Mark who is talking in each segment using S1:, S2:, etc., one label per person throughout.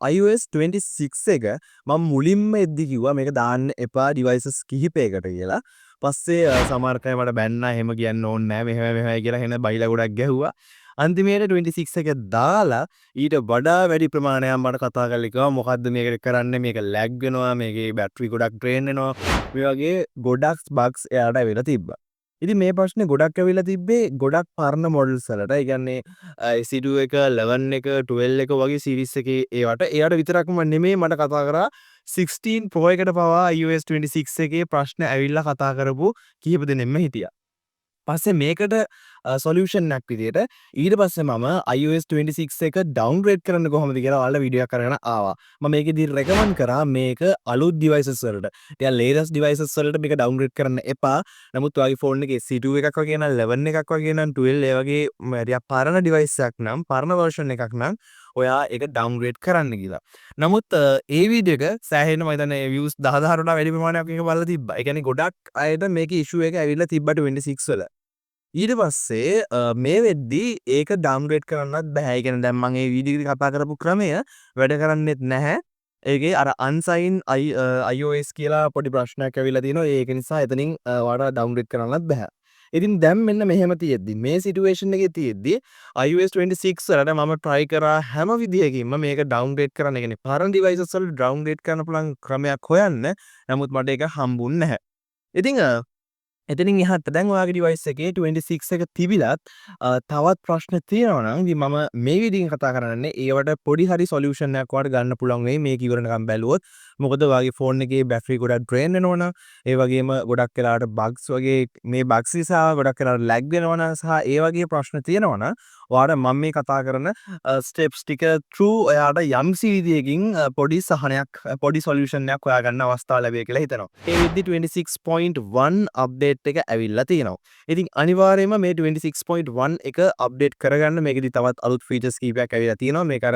S1: iOS 26 එක මම මුලින්ම එද්දි කිව්වා මේක දාන්න එපා devices කිහිපයකට කියලා. පස්සේ සමහර අය මට බැන්නා එහෙම කියන්න ඕනේ නැහැ මෙහෙම මෙහෙමයි කියලා එහෙන බයිලා ගොඩක් ගැහුවා. අන්තිමේට 26 එක දාලා ඊට වඩා වැඩි ප්‍රමාණයක් මට කතා කරලා කිව්වා මොකද්ද මේකට කරන්නේ මේක ලැග් වෙනවා මේකේ බැටරි ගොඩක් ඩ්‍රේන් වෙනවා මේ වගේ ගොඩක් බග්ස් එයාට ඇවිල්ලා තිබ්බා. ඉතින් මේ ප්‍රශ්නේ ගොඩක් ඇවිල්ලා තිබ්බේ ගොඩක් පරණ මොඩල්ස් වලට. ඒ කියන්නේ SE2 එක 11 එක 12 එක වගේ සීරීස් එකේ ඒවට එයාට විතරක්ම නෙමෙයි මට කතා කරා 16 Pro එකට පවා iOS 26 එකේ ප්‍රශ්න ඇවිල්ලා කතා කරපු කීප දෙනෙක්ම හිටියා. පස්සේ මේකට සොලියුෂන් එකක් විදියට ඊට පස්සේ මම iOS 26 එක ඩවුන්ග්‍රේඩ් කරන්න කොහොමද කියලා ඔයාලට වීඩියෝ එකක් කරගෙන ආවා. මම මේකෙදි රෙකමන්ඩ් කරා මේක අලුත් devices වලට. ටිකක් latest devices වලට මේක ඩවුන්ග්‍රේඩ් කරන්න එපා. නමුත් ඔයාගේ ෆෝන් එකේ SE2 එකක් වගේ නම් 11 එකක් වගේ නම් 12 ඒ වගේ ටිකක් පරණ device එකක් නම් පරණ version එකක් නම් ඔයා ඒක ඩවුන්ග්‍රේඩ් කරන්න කියලා. නමුත් ඒ වීඩියෝ එක සෑහෙන්න මම හිතන්නේ views 10000කට වඩා වැඩි ප්‍රමාණයක් මේක බලලා තිබ්බා. ඒ කියන්නේ ගොඩක් අයට මේකේ issue එක ඇවිල්ලා තිබ්බා 26 වල. ඊට පස්සේ මේ වෙද්දී ඒක ඩවුන්ග්‍රේඩ් කරන්නත් බෑ. ඒ කියන්නේ දැන් මම මේ වීඩියෝ එකේ කතා කරපු ක්‍රමය වැඩ කරන්නේත් නැහැ. ඒකේ අර unsign iOS කියලා පොඩි ප්‍රශ්නයක් ඇවිල්ලා තියෙනවා. ඒක නිසා එතනින් ඔයාලට ඩවුන්ග්‍රේඩ් කරන්නත් බෑ. ඉතින් දැන් මෙන්න මෙහෙම තියෙද්දි මේ සිටුේෂන් එකේ තියෙද්දි iOS 26 වලට මම try කරා හැම විදියකින්ම මේක ඩවුන්ග්‍රේඩ් කරන්න. ඒ කියන්නේ පරණ devices වල ඩවුන්ග්‍රේඩ් කරන්න පුළුවන් ක්‍රමයක් හොයන්න. නමුත් මට ඒක හම්බුන්නේ නැහැ. ඉතින් එතනින් එහාට දැන් ඔයාගේ device එකේ 26 එක තිබිලත් තවත් ප්‍රශ්න තියෙනවා නම් ඉතින් මම මේ විදිහෙන් කතා කරන්නේ ඒවට පොඩි හරි solution එකක් ඔයාලට ගන්න පුළුවන් වෙයි මේක ඉවරනකම් බැලුවොත්. මොකද ඔයාගේ ෆෝන් එකේ බැටරි ගොඩක් drain වෙනවා නම් ඒ වගේම ගොඩක් වෙලාවට bugs වගේ මේ bugs නිසා ගොඩක් වෙලාවට lag වෙනවා නම් සහ ඒ වගේ ප්‍රශ්න තියෙනවා නම් ඔයාලට මම මේ කතා කරන steps ටික through ඔයාලට යම්සි විදියකින් පොඩි සහනයක් පොඩි solution එකක් හොයාගන්න අවස්ථාව ලැබෙයි කියලා හිතනවා. ඒ වෙද්දි 26.1 update එක ඇවිල්ලා තියෙනවා. ඉතින් අනිවාර්යයෙන්ම මේ 26.1 එක අප්ඩේට් කරගන්න මේකෙදි තවත් අලුත් ෆීචර්ස් කීපයක් ඇවිල්ලා තියෙනවා. මේක අර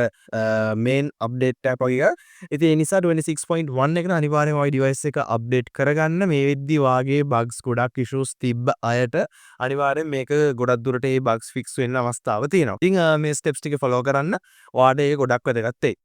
S1: මේන් අප්ඩේට් එකක් වගේ එකක්. ඉතින් ඒ නිසා 26.1 එකට අනිවාර්යයෙන්ම ඔය device එක අප්ඩේට් කරගන්න මේ වෙද්දි වාගේ bugs ගොඩක් issues තිබ්බ අයට අනිවාර්යෙන් මේක ගොඩක් දුරට මේ bugs fix වෙන්න අවස්ථාව තියෙනවා. ඉතින් මේ steps ටික follow කරන්න ඔයාලට ඒක ගොඩක් වැදගත් වෙයි.